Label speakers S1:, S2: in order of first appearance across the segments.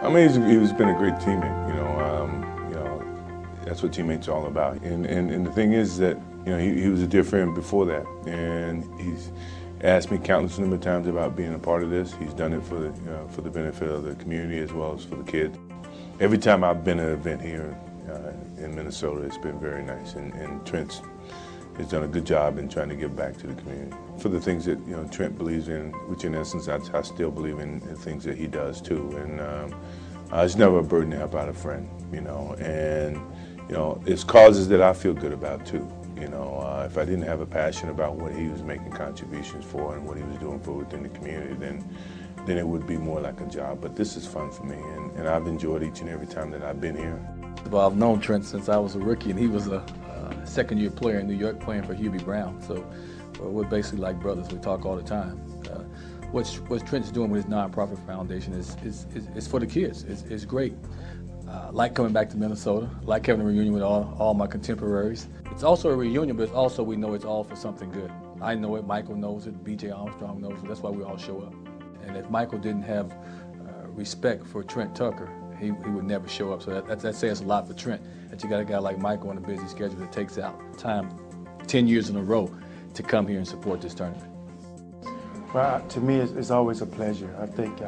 S1: I mean, he's been a great teammate. That's what teammates are all about. And the thing is that he was a dear friend before that, and he's asked me countless number of times about being a part of this. He's done it for the benefit of the community as well as for the kids. Every time I've been at an event here in Minnesota, it's been very nice, and Trent has done a good job in trying to give back to the community for the things that Trent believes in, which in essence I still believe in the things that he does too. And it's never a burden to help out a friend, and it's causes that I feel good about too. If I didn't have a passion about what he was making contributions for and what he was doing for within the community, then it would be more like a job. But this is fun for me, and I've enjoyed each and every time that I've been here.
S2: Well, I've known Trent since I was a rookie, and he was a second-year player in New York playing for Hubie Brown. So we're basically like brothers. We talk all the time. What Trent's doing with his nonprofit foundation is for the kids. It's great. Like coming back to Minnesota, like having a reunion with all my contemporaries. It's also a reunion, but it's also we know it's all for something good. I know it, Michael knows it, B.J. Armstrong knows it. That's why we all show up. And if Michael didn't have respect for Trent Tucker, he would never show up. So that says a lot for Trent, that you got a guy like Michael on a busy schedule that takes out time 10 years in a row to come here and support this tournament.
S3: Well, to me, it's always a pleasure. I think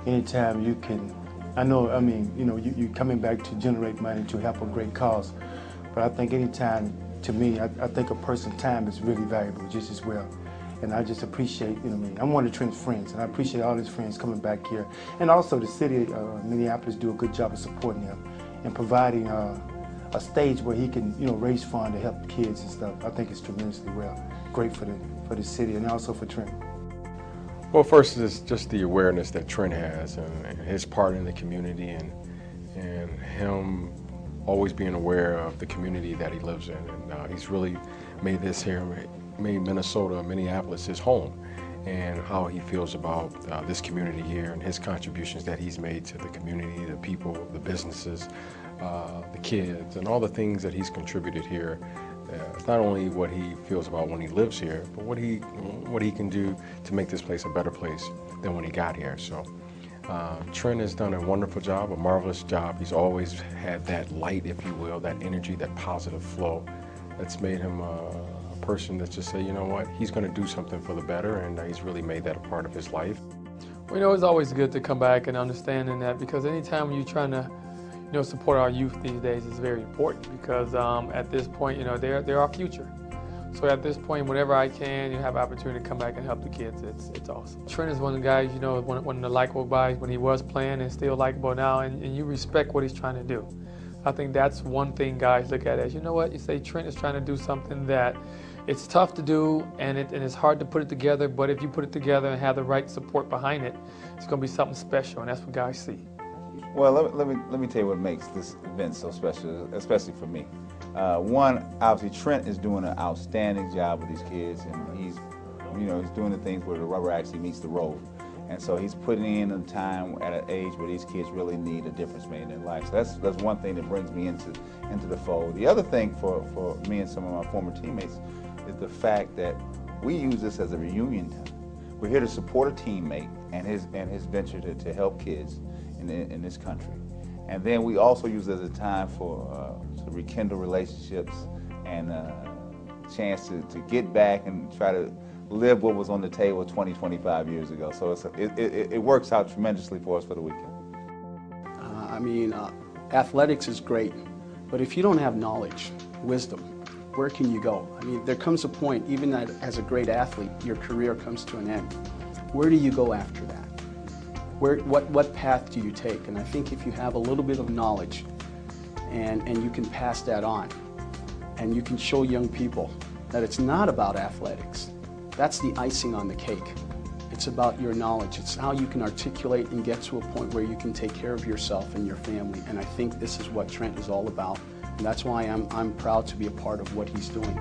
S3: anytime you can, you're coming back to generate money to help a great cause. But I think anytime, to me, I think a person's time is really valuable just as well. And I just appreciate, I'm one of Trent's friends, and I appreciate all his friends coming back here. And also the city of Minneapolis do a good job of supporting him and providing a stage where he can, raise funds to help kids and stuff. I think it's tremendously great for the city and also for Trent.
S4: Well, first is just the awareness that Trent has and his part in the community and him always being aware of the community that he lives in. And he's really made Minnesota, Minneapolis his home, and how he feels about this community here and his contributions that he's made to the community, the people, the businesses, the kids, and all the things that he's contributed here. It's not only what he feels about when he lives here, but what he can do to make this place a better place than when he got here. So Trent has done a wonderful job, a marvelous job. He's always had that light, if you will, that energy, that positive flow that's made him a person that just say, you know what, he's going to do something for the better, and he's really made that a part of his life.
S5: Well, it's always good to come back and understanding that, because anytime you're trying to support our youth these days is very important, because at this point, they're our future. So at this point, whenever I can, have an opportunity to come back and help the kids, it's awesome. Trent is one of the guys, one of the likable guys when he was playing and still likable now, and you respect what he's trying to do. I think that's one thing guys look at as, you say Trent is trying to do something that it's tough to do, and it's hard to put it together, but if you put it together and have the right support behind it, it's going to be something special, and that's what guys see.
S6: Well, let me tell you what makes this event so special, especially for me. One, obviously Trent is doing an outstanding job with these kids, and he's doing the things where the rubber actually meets the road. And so he's putting in the time at an age where these kids really need a difference made in their life. So that's one thing that brings me into the fold. The other thing for me and some of my former teammates is the fact that we use this as a reunion time. We're here to support a teammate and his venture to help kids in this country. And then we also use it as a time to rekindle relationships and a chance to get back and try to live what was on the table 20, 25 years ago. So it works out tremendously for us for the weekend.
S7: Athletics is great, but if you don't have knowledge, wisdom, where can you go? There comes a point, even as a great athlete, your career comes to an end. Where do you go after that? What path do you take? And I think if you have a little bit of knowledge and you can pass that on, and you can show young people that it's not about athletics, that's the icing on the cake. It's about your knowledge. It's how you can articulate and get to a point where you can take care of yourself and your family. And I think this is what Trent is all about. And that's why I'm proud to be a part of what he's doing.